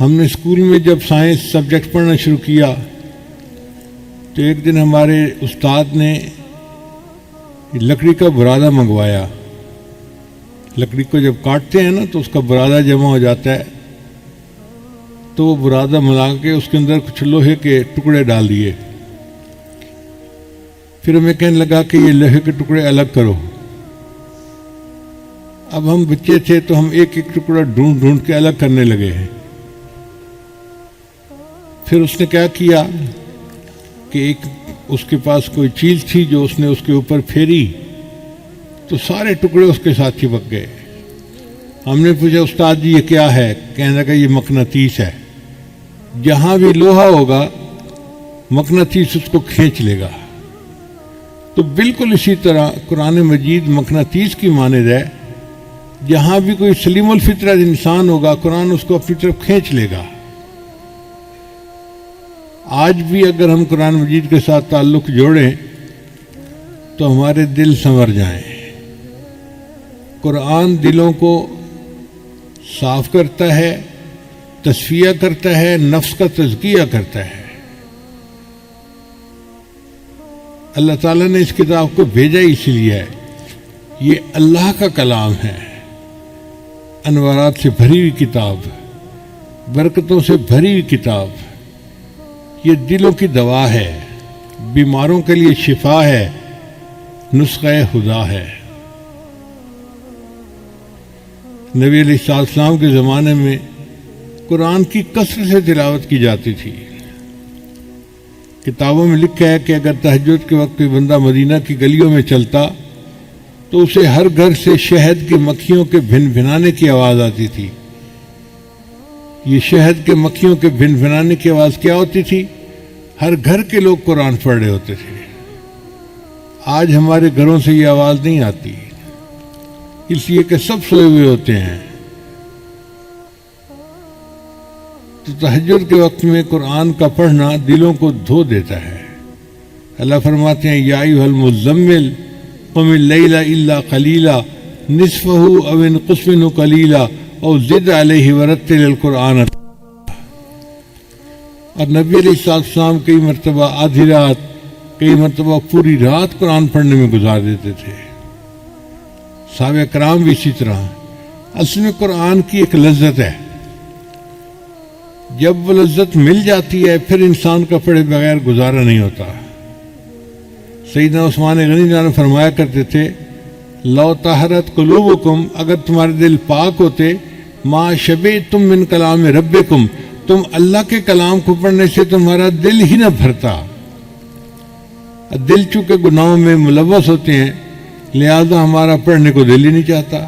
ہم نے اسکول میں جب سائنس سبجیکٹ پڑھنا شروع کیا تو ایک دن ہمارے استاد نے لکڑی کا برادہ منگوایا. لکڑی کو جب کاٹتے ہیں نا تو اس کا برادہ جمع ہو جاتا ہے, تو وہ برادہ ملا کے اس کے اندر کچھ لوہے کے ٹکڑے ڈال دیے. پھر ہمیں کہنے لگا کہ یہ لوہے کے ٹکڑے الگ کرو. اب ہم بچے تھے تو ہم ایک ایک ٹکڑا ڈھونڈ ڈھونڈ کے الگ کرنے لگے ہیں. پھر اس نے کیا کیا کہ ایک اس کے پاس کوئی چیز تھی جو اس نے اس کے اوپر پھیری تو سارے ٹکڑے اس کے ساتھ چپک گئے. ہم نے پوچھا استاد جی یہ کیا ہے؟ کہنے لگا یہ مقناطیس ہے. جہاں بھی لوہا ہوگا مقناطیس اس کو کھینچ لے گا. تو بالکل اسی طرح قرآن مجید مقناطیس کی مانند ہے. جہاں بھی کوئی سلیم الفطرت انسان ہوگا قرآن اس کو اپنی طرف کھینچ لے گا. آج بھی اگر ہم قرآن مجید کے ساتھ تعلق جوڑیں تو ہمارے دل سنور جائیں. قرآن دلوں کو صاف کرتا ہے, تصفیہ کرتا ہے, نفس کا تزکیہ کرتا ہے. اللہ تعالیٰ نے اس کتاب کو بھیجا اس لیے ہے. یہ اللہ کا کلام ہے, انوارات سے بھری ہوئی کتاب, برکتوں سے بھری ہوئی کتاب. یہ دلوں کی دوا ہے, بیماروں کے لیے شفا ہے, نسخہ خدا ہے. نبی علیہ السلام کے زمانے میں قرآن کی کثرت سے تلاوت کی جاتی تھی. کتابوں میں لکھا ہے کہ اگر تہجد کے وقت کوئی بندہ مدینہ کی گلیوں میں چلتا تو اسے ہر گھر سے شہد کی مکھیوں کے بھن بھنانے کی آواز آتی تھی. یہ شہد کے مکھیوں کے بھن بھنانے کی آواز کیا ہوتی تھی؟ ہر گھر کے لوگ قرآن پڑھ رہے ہوتے تھے. آج ہمارے گھروں سے یہ آواز نہیں آتی, اس لیے کہ سب سوئے ہوئے ہوتے ہیں. تو تہجد کے وقت میں قرآن کا پڑھنا دلوں کو دھو دیتا ہے. اللہ فرماتے ہیں یا ایھا المزمل قم اللیل الا قلیلا نصفہ او انقص منہ قلیلا او زد علیہ ورتل القرآن. اور نبی علیہ السلام کئی مرتبہ آدھی رات, کئی مرتبہ پوری رات قرآن پڑھنے میں گزار دیتے تھے. صحابہ کرام بھی اسی طرح. اصل میں قرآن کی ایک لذت ہے, جب وہ لذت مل جاتی ہے پھر انسان کا پڑھے بغیر گزارا نہیں ہوتا. سیدنا عثمان غنی جان فرمایا کرتے تھے لو طہرت قلوبکم, اگر تمہارے دل پاک ہوتے, ما شبعتم من کلام ربکم, تم اللہ کے کلام کو پڑھنے سے تمہارا دل ہی نہ بھرتا. دل چونکہ گناہوں میں ملوث ہوتے ہیں لہذا ہمارا پڑھنے کو دل ہی نہیں چاہتا.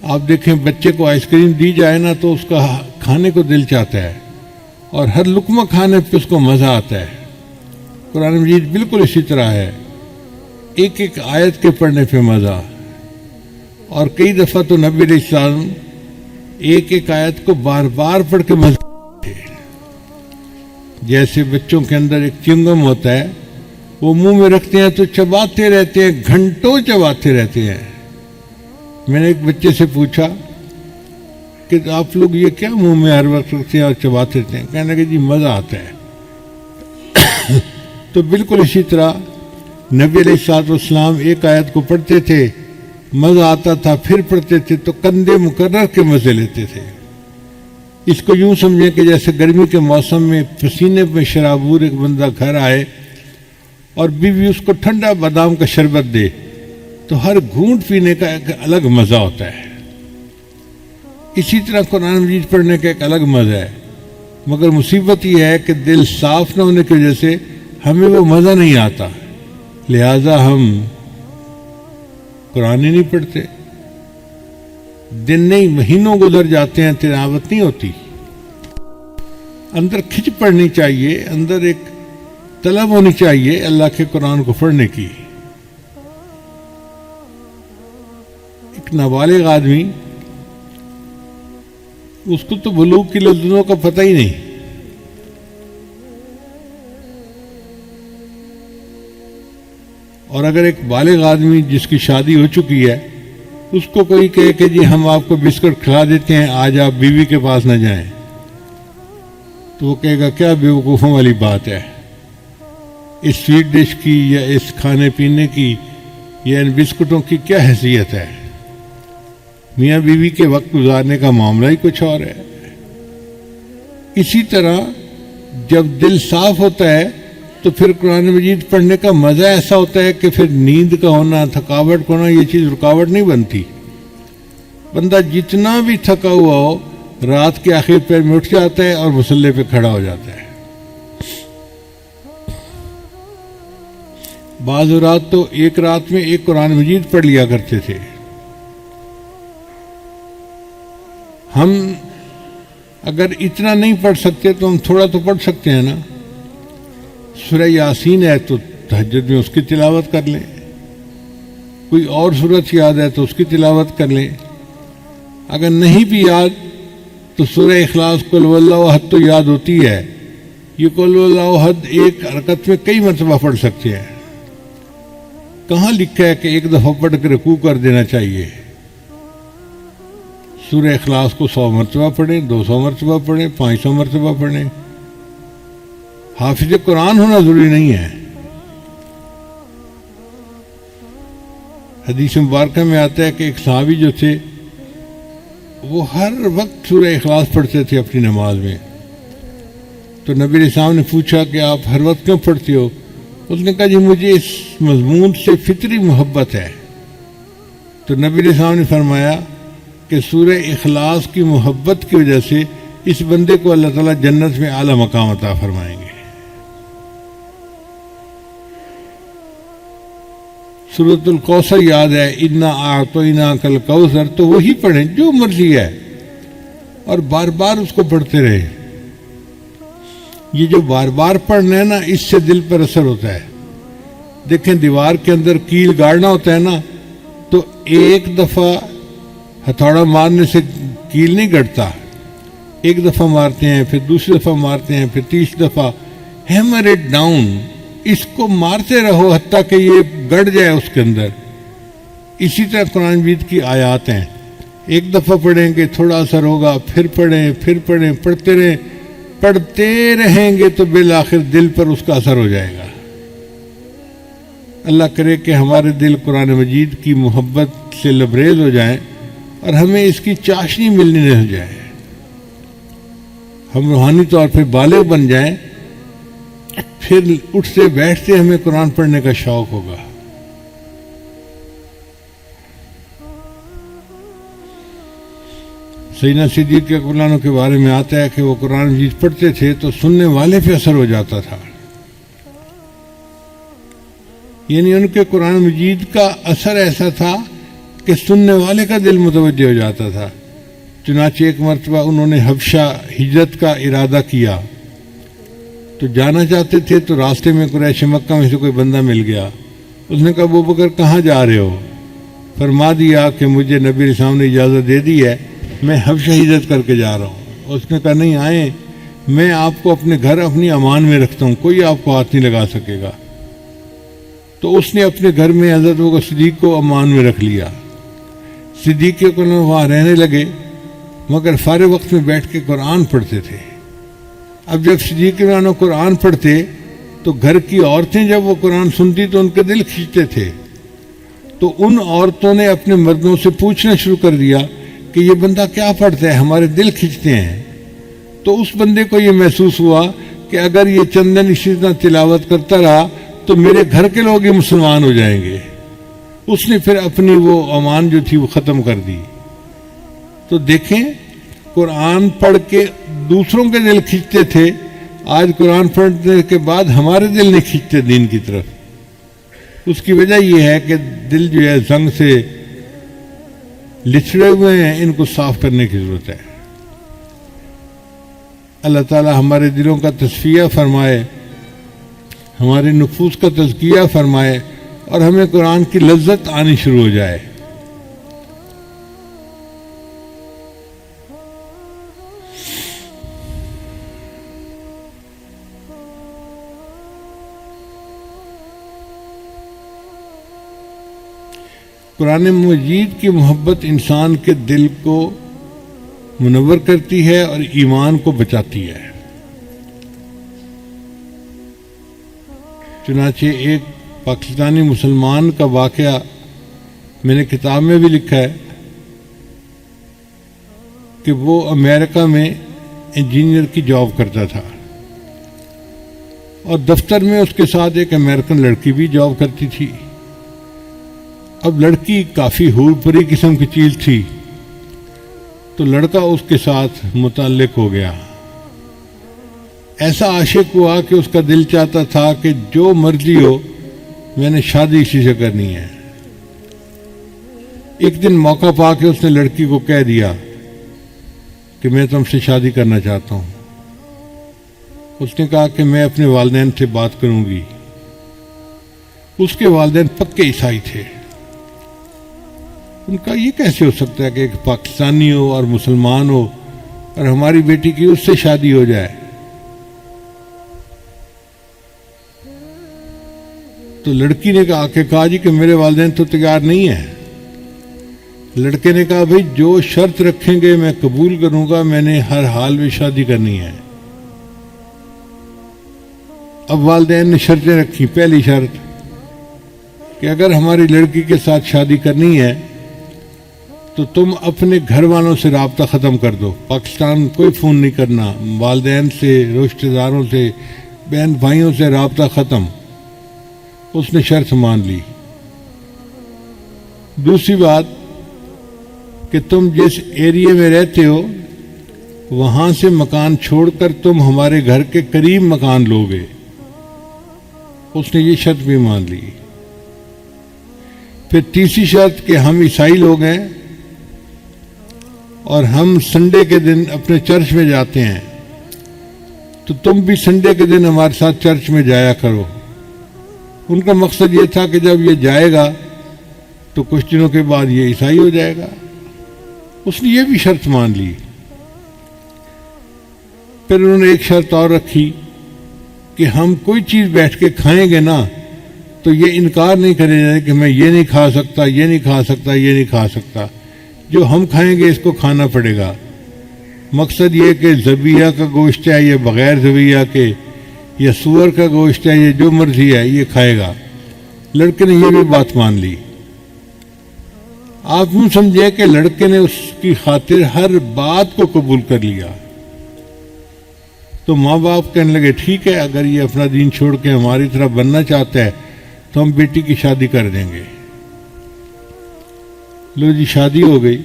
آپ دیکھیں بچے کو آئس کریم دی جائے نا تو اس کا کھانے کو دل چاہتا ہے, اور ہر لقمہ کھانے پہ اس کو مزہ آتا ہے. قرآن مجید بالکل اسی طرح ہے, ایک ایک آیت کے پڑھنے پہ مزہ. اور کئی دفعہ تو نبی علیہ السلام ایک ایک آیت کو بار بار پڑھ کے مزہ آتے. جیسے بچوں کے اندر ایک چنگم ہوتا ہے, وہ منہ میں رکھتے ہیں تو چباتے رہتے ہیں, گھنٹوں چباتے رہتے ہیں. میں نے ایک بچے سے پوچھا کہ آپ لوگ یہ کیا منہ میں ہر وقت رکھتے ہیں اور چباتے رہتے ہیں؟ کہنے لگے جی مزہ آتا ہے. تو بالکل اسی طرح نبی علیہ السلام ایک آیت کو پڑھتے تھے, مزہ آتا تھا, پھر پڑھتے تھے تو کندھے مقرر کے مزے لیتے تھے. اس کو یوں سمجھیں کہ جیسے گرمی کے موسم میں پسینے میں شرابور ایک بندہ گھر آئے اور بیوی اس کو ٹھنڈا بادام کا شربت دے تو ہر گھونٹ پینے کا ایک الگ مزہ ہوتا ہے. اسی طرح قرآن مجید پڑھنے کا ایک الگ مزہ ہے, مگر مصیبت یہ ہے کہ دل صاف نہ ہونے کی وجہ سے ہمیں وہ مزہ نہیں آتا, لہذا ہم قرآن ہی نہیں پڑھتے. دن نہیں مہینوں گزر جاتے ہیں, تلاوت نہیں ہوتی. اندر کھچ پڑنی چاہیے, اندر ایک طلب ہونی چاہیے اللہ کے قرآن کو پڑھنے کی. ایک نابالغ آدمی, اس کو تو بلوغ کی لذتوں کا پتہ ہی نہیں, اور اگر ایک بالغ آدمی جس کی شادی ہو چکی ہے اس کو کوئی کہے کہ جی ہم آپ کو بسکٹ کھلا دیتے ہیں، آج آپ بیوی کے پاس نہ جائیں، تو وہ کہے گا کیا بیوقوفوں والی بات ہے، اس سویٹ ڈش کی یا اس کھانے پینے کی یا ان بسکٹوں کی کیا حیثیت ہے؟ میاں بیوی کے وقت گزارنے کا معاملہ ہی کچھ اور ہے۔ اسی طرح جب دل صاف ہوتا ہے تو پھر قرآن مجید پڑھنے کا مزہ ایسا ہوتا ہے کہ پھر نیند کا ہونا، تھکاوٹ کا ہونا، یہ چیز رکاوٹ نہیں بنتی۔ بندہ جتنا بھی تھکا ہوا ہو رات کے آخر پیر میں اٹھ جاتا ہے اور مصلے پہ کھڑا ہو جاتا ہے۔ بعض رات تو ایک رات میں ایک قرآن مجید پڑھ لیا کرتے تھے۔ ہم اگر اتنا نہیں پڑھ سکتے تو ہم تھوڑا تو پڑھ سکتے ہیں نا۔ سورہ یاسین ہے تو تہجد میں اس کی تلاوت کر لیں، کوئی اور سورت یاد ہے تو اس کی تلاوت کر لیں، اگر نہیں بھی یاد تو سورہ اخلاص قل هو اللہ احد تو یاد ہوتی ہے۔ یہ قل هو اللہ احد ایک حرکت میں کئی مرتبہ پڑھ سکتے ہیں۔ کہاں لکھا ہے کہ ایک دفعہ پڑھ کے رکوع کر دینا چاہیے؟ سورہ اخلاص کو 100 مرتبہ پڑھیں، 200 مرتبہ پڑھیں، 500 مرتبہ پڑھیں۔ حافظ قرآن ہونا ضروری نہیں ہے۔ حدیث مبارکہ میں آتا ہے کہ ایک صحابی جو تھے وہ ہر وقت سورہ اخلاص پڑھتے تھے اپنی نماز میں۔ تو نبی علیہ السلام نے پوچھا کہ آپ ہر وقت کیوں پڑھتے ہو؟ اس نے کہا جی مجھے اس مضمون سے فطری محبت ہے۔ تو نبی علیہ السلام نے فرمایا کہ سورہ اخلاص کی محبت کی وجہ سے اس بندے کو اللہ تعالیٰ جنت میں اعلیٰ مقام عطا فرمائیں گے۔ سورۃ الکوثر یاد ہے، انا اعطیناک الکوثر، تو وہی پڑھیں جو مرضی ہے اور بار بار اس کو پڑھتے رہے۔ یہ جو بار بار پڑھنا ہے نا اس سے دل پر اثر ہوتا ہے۔ دیکھیں دیوار کے اندر کیل گاڑنا ہوتا ہے نا تو ایک دفعہ ہتھوڑا مارنے سے کیل نہیں گڑتا، ایک دفعہ مارتے ہیں، پھر دوسری دفعہ مارتے ہیں، پھر تیسری دفعہ، ہیمر اٹ ڈاؤن، اس کو مارتے رہو حتیٰ کہ یہ گڑ جائے اس کے اندر۔ اسی طرح قرآن مجید کی آیات ہیں، ایک دفعہ پڑھیں گے تھوڑا اثر ہوگا، پھر پڑھیں، پڑھتے رہیں گے تو بالآخر دل پر اس کا اثر ہو جائے گا۔ اللہ کرے کہ ہمارے دل قرآن مجید کی محبت سے لبریز ہو جائیں اور ہمیں اس کی چاشنی ملنی نہ ہو جائے، ہم روحانی طور پہ بالغ بن جائیں، پھر اٹھتے بیٹھتے ہمیں قرآن پڑھنے کا شوق ہوگا۔ سیدنا صدیق رضی اللہ کے بارے میں آتا ہے کہ وہ قرآن مجید پڑھتے تھے تو سننے والے پہ اثر ہو جاتا تھا، یعنی ان کے قرآن مجید کا اثر ایسا تھا کہ سننے والے کا دل متوجہ ہو جاتا تھا۔ چنانچہ ایک مرتبہ انہوں نے حبشہ ہجرت کا ارادہ کیا تو جانا چاہتے تھے، تو راستے میں قریش مکہ میں سے کوئی بندہ مل گیا۔ اس نے کہا ابو بکر کہاں جا رہے ہو؟ فرما دیا کہ مجھے نبی علیہ السلام نے اجازت دے دی ہے، میں حبشہ ہجرت کر کے جا رہا ہوں۔ اس نے کہا نہیں آئیں، میں آپ کو اپنے گھر اپنی امان میں رکھتا ہوں، کوئی آپ کو ہاتھ نہیں لگا سکے گا۔ تو اس نے اپنے گھر میں حضرت ابو بکر صدیق کو امان میں رکھ لیا۔ صدیق کو وہاں رہنے لگے، مگر فارغ وقت میں بیٹھ کے قرآن پڑھتے تھے۔ اب جب صدیق قرآن پڑھتے تو گھر کی عورتیں جب وہ قرآن سنتی تو ان کے دل کھینچتے تھے، تو ان عورتوں نے اپنے مردوں سے پوچھنا شروع کر دیا کہ یہ بندہ کیا پڑھتا ہے، ہمارے دل کھینچتے ہیں۔ تو اس بندے کو یہ محسوس ہوا کہ اگر یہ چندن اسی طرح تلاوت کرتا رہا تو میرے گھر کے لوگ ہی مسلمان ہو جائیں گے۔ اس نے پھر اپنی وہ امان جو تھی وہ ختم کر دی۔ تو دیکھیں قرآن پڑھ کے دوسروں کے دل کھینچتے تھے، آج قرآن پڑھنے کے بعد ہمارے دل نہیں کھینچتے دین کی طرف۔ اس کی وجہ یہ ہے کہ دل جو ہے زنگ سے لچڑے ہوئے ہیں، ان کو صاف کرنے کی ضرورت ہے۔ اللہ تعالی ہمارے دلوں کا تصفیہ فرمائے، ہمارے نفوس کا تزکیہ فرمائے اور ہمیں قرآن کی لذت آنی شروع ہو جائے۔ قرآن مجید کی محبت انسان کے دل کو منور کرتی ہے اور ایمان کو بچاتی ہے۔ چنانچہ ایک پاکستانی مسلمان کا واقعہ میں نے کتاب میں بھی لکھا ہے کہ وہ امریکہ میں انجینئر کی جاب کرتا تھا اور دفتر میں اس کے ساتھ ایک امریکن لڑکی بھی جاب کرتی تھی۔ اب لڑکی کافی حور پری قسم کی چیز تھی تو لڑکا اس کے ساتھ متعلق ہو گیا، ایسا عاشق ہوا کہ اس کا دل چاہتا تھا کہ جو مرضی ہو میں نے شادی اسی سے کرنی ہے۔ ایک دن موقع پا کے اس نے لڑکی کو کہہ دیا کہ میں تم سے شادی کرنا چاہتا ہوں۔ اس نے کہا کہ میں اپنے والدین سے بات کروں گی۔ اس کے والدین پکے عیسائی تھے۔ ان کا یہ کیسے ہو سکتا ہے کہ ایک پاکستانی ہو اور مسلمان ہو اور ہماری بیٹی کی اس سے شادی ہو جائے؟ تو لڑکی نے کہا جی کہ میرے والدین تو تیار نہیں ہیں۔ لڑکے نے کہا بھائی جو شرط رکھیں گے میں قبول کروں گا، میں نے ہر حال میں شادی کرنی ہے۔ اب والدین نے شرطیں رکھی۔ پہلی شرط کہ اگر ہماری لڑکی کے ساتھ شادی کرنی ہے تو تم اپنے گھر والوں سے رابطہ ختم کر دو، پاکستان کوئی فون نہیں کرنا، والدین سے، رشتہ داروں سے، بہن بھائیوں سے رابطہ ختم۔ اس نے شرط مان لی۔ دوسری بات کہ تم جس ایریے میں رہتے ہو وہاں سے مکان چھوڑ کر تم ہمارے گھر کے قریب مکان لوگے۔ اس نے یہ شرط بھی مان لی۔ پھر تیسری شرط کہ ہم عیسائی لوگ ہیں اور ہم سنڈے کے دن اپنے چرچ میں جاتے ہیں، تو تم بھی سنڈے کے دن ہمارے ساتھ چرچ میں جایا کرو۔ ان کا مقصد یہ تھا کہ جب یہ جائے گا تو کچھ دنوں کے بعد یہ عیسائی ہو جائے گا۔ اس نے یہ بھی شرط مان لی۔ پھر انہوں نے ایک شرط اور رکھی کہ ہم کوئی چیز بیٹھ کے کھائیں گے نا تو یہ انکار نہیں کریں گے کہ میں یہ نہیں کھا سکتا، یہ نہیں کھا سکتا، یہ نہیں کھا سکتا۔ جو ہم کھائیں گے اس کو کھانا پڑے گا۔ مقصد یہ کہ ذبیحہ کا گوشت ہے یہ بغیر ذبیحہ کے، یا سور کا گوشت ہے یہ جو مرضی ہے یہ کھائے گا۔ لڑکے نے یہ بھی بات مان لی۔ آپ یوں سمجھے کہ لڑکے نے اس کی خاطر ہر بات کو قبول کر لیا۔ تو ماں باپ کہنے لگے ٹھیک ہے، اگر یہ اپنا دین چھوڑ کے ہماری طرح بننا چاہتا ہے تو ہم بیٹی کی شادی کر دیں گے۔ لو جی شادی ہو گئی،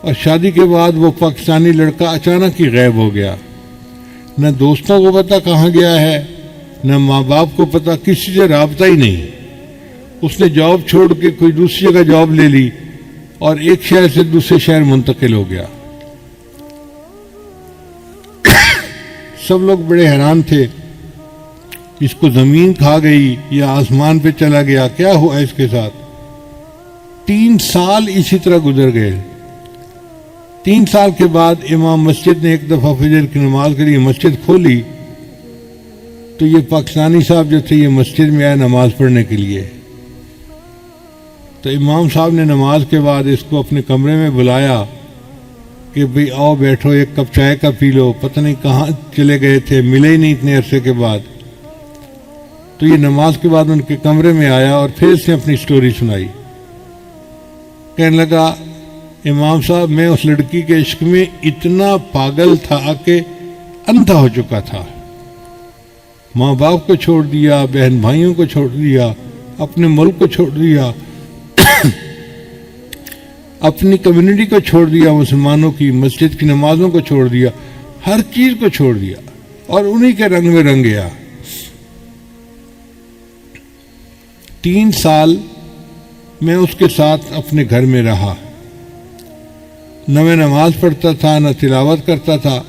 اور شادی کے بعد وہ پاکستانی لڑکا اچانک ہی غائب ہو گیا۔ نہ دوستوں کو پتا کہاں گیا ہے، نہ ماں باپ کو پتا، کسی سے رابطہ ہی نہیں۔ اس نے جاب چھوڑ کے کوئی دوسری جگہ جاب لے لی اور ایک شہر سے دوسرے شہر منتقل ہو گیا۔ سب لوگ بڑے حیران تھے، اس کو زمین کھا گئی یا آسمان پہ چلا گیا، کیا ہوا اس کے ساتھ؟ 3 سال اسی طرح گزر گئے۔ 3 سال کے بعد امام مسجد نے ایک دفعہ فجر کی نماز کے لیے مسجد کھولی تو یہ پاکستانی صاحب جو تھے یہ مسجد میں آئے نماز پڑھنے کے لیے۔ تو امام صاحب نے نماز کے بعد اس کو اپنے کمرے میں بلایا کہ بھئی آؤ بیٹھو، ایک کپ چائے کا پی لو۔ پتہ نہیں کہاں چلے گئے تھے، ملے ہی نہیں اتنے عرصے کے بعد۔ تو یہ نماز کے بعد ان کے کمرے میں آیا اور پھر اس نے اپنی سٹوری سنائی۔ کہنے لگا امام صاحب میں اس لڑکی کے عشق میں اتنا پاگل تھا کہ اندھا ہو چکا تھا۔ ماں باپ کو چھوڑ دیا، بہن بھائیوں کو چھوڑ دیا، اپنے ملک کو چھوڑ دیا، اپنی کمیونٹی کو چھوڑ دیا، مسلمانوں کی مسجد کی نمازوں کو چھوڑ دیا، ہر چیز کو چھوڑ دیا اور انہی کے رنگ میں رنگ گیا۔ 3 سال میں اس کے ساتھ اپنے گھر میں رہا، نہ میں نماز پڑھتا تھا نہ تلاوت کرتا تھا،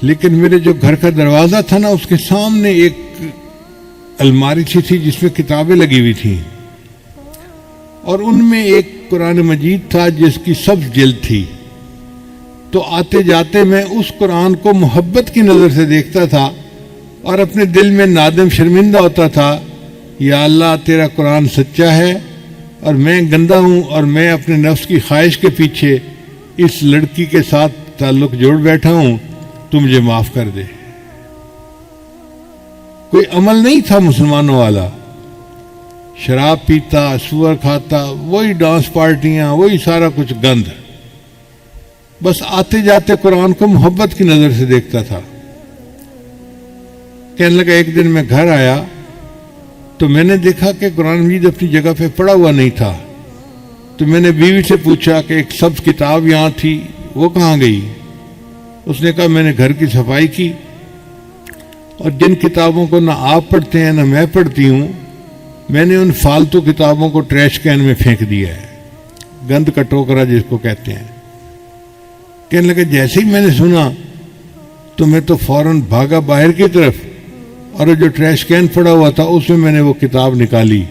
لیکن میرے جو گھر کا دروازہ تھا نا اس کے سامنے ایک الماری سی تھی جس میں کتابیں لگی ہوئی تھیں، اور ان میں ایک قرآن مجید تھا جس کی سبز جلد تھی۔ تو آتے جاتے میں اس قرآن کو محبت کی نظر سے دیکھتا تھا اور اپنے دل میں نادم شرمندہ ہوتا تھا، یا اللہ تیرا قرآن سچا ہے اور میں گندا ہوں اور میں اپنے نفس کی خواہش کے پیچھے اس لڑکی کے ساتھ تعلق جوڑ بیٹھا ہوں، تو مجھے معاف کر دے۔ کوئی عمل نہیں تھا مسلمانوں والا، شراب پیتا، سور کھاتا، وہی ڈانس پارٹیاں، وہی سارا کچھ گند، بس آتے جاتے قرآن کو محبت کی نظر سے دیکھتا تھا۔ کہنے لگا ایک دن میں گھر آیا تو میں نے دیکھا کہ قرآن مجید اپنی جگہ پہ پڑا ہوا نہیں تھا، تو میں نے بیوی سے پوچھا کہ ایک سبز کتاب یہاں تھی، وہ کہاں گئی؟ اس نے کہا میں نے گھر کی صفائی کی، اور جن کتابوں کو نہ آپ پڑھتے ہیں نہ میں پڑھتی ہوں، میں نے ان فالتو کتابوں کو ٹریش کین میں پھینک دیا ہے، گند کا ٹوکرا جس کو کہتے ہیں۔ کہنے لگا جیسے ہی میں نے سنا تو میں تو فوراً بھاگا باہر کی طرف، اور جو ٹریش کین پڑا ہوا تھا اس میں نے وہ کتاب نکالی،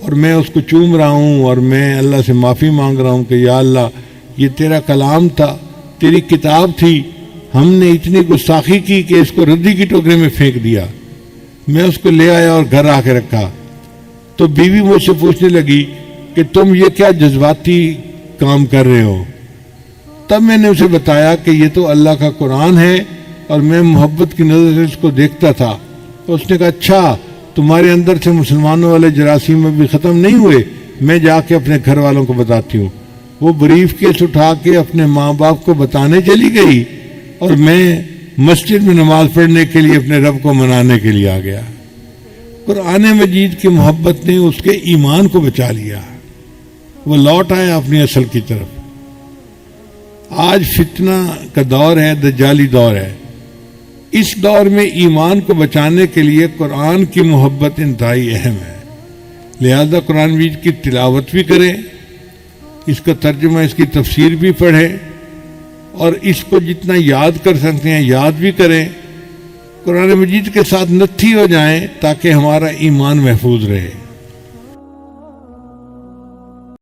اور میں اس کو چوم رہا ہوں، اور میں اللہ سے معافی مانگ رہا ہوں کہ یا اللہ یہ تیرا کلام تھا، تیری کتاب تھی، ہم نے اتنی گستاخی کی کہ اس کو ردی کی ٹوکرے میں پھینک دیا۔ میں اس کو لے آیا اور گھر آ کے رکھا، تو بیوی مجھ سے پوچھنے لگی کہ تم یہ کیا جذباتی کام کر رہے ہو؟ تب میں نے اسے بتایا کہ یہ تو اللہ کا قرآن ہے اور میں محبت کی نظر سے اس کو دیکھتا تھا۔ اس نے کہا اچھا تمہارے اندر سے مسلمانوں والے جراثیم ابھی ختم نہیں ہوئے، میں جا کے اپنے گھر والوں کو بتاتی ہوں۔ وہ بریف کیس اٹھا کے اپنے ماں باپ کو بتانے چلی گئی، اور میں مسجد میں نماز پڑھنے کے لیے اپنے رب کو منانے کے لیے آ گیا۔ قرآن مجید کی محبت نے اس کے ایمان کو بچا لیا، وہ لوٹ آیا اپنی اصل کی طرف۔ آج فتنہ کا دور ہے، دجالی دور ہے، اس دور میں ایمان کو بچانے کے لیے قرآن کی محبت انتہائی اہم ہے۔ لہذا قرآن مجید کی تلاوت بھی کریں، اس کا ترجمہ، اس کی تفسیر بھی پڑھیں، اور اس کو جتنا یاد کر سکتے ہیں یاد بھی کریں، قرآن مجید کے ساتھ نتھی ہو جائیں تاکہ ہمارا ایمان محفوظ رہے۔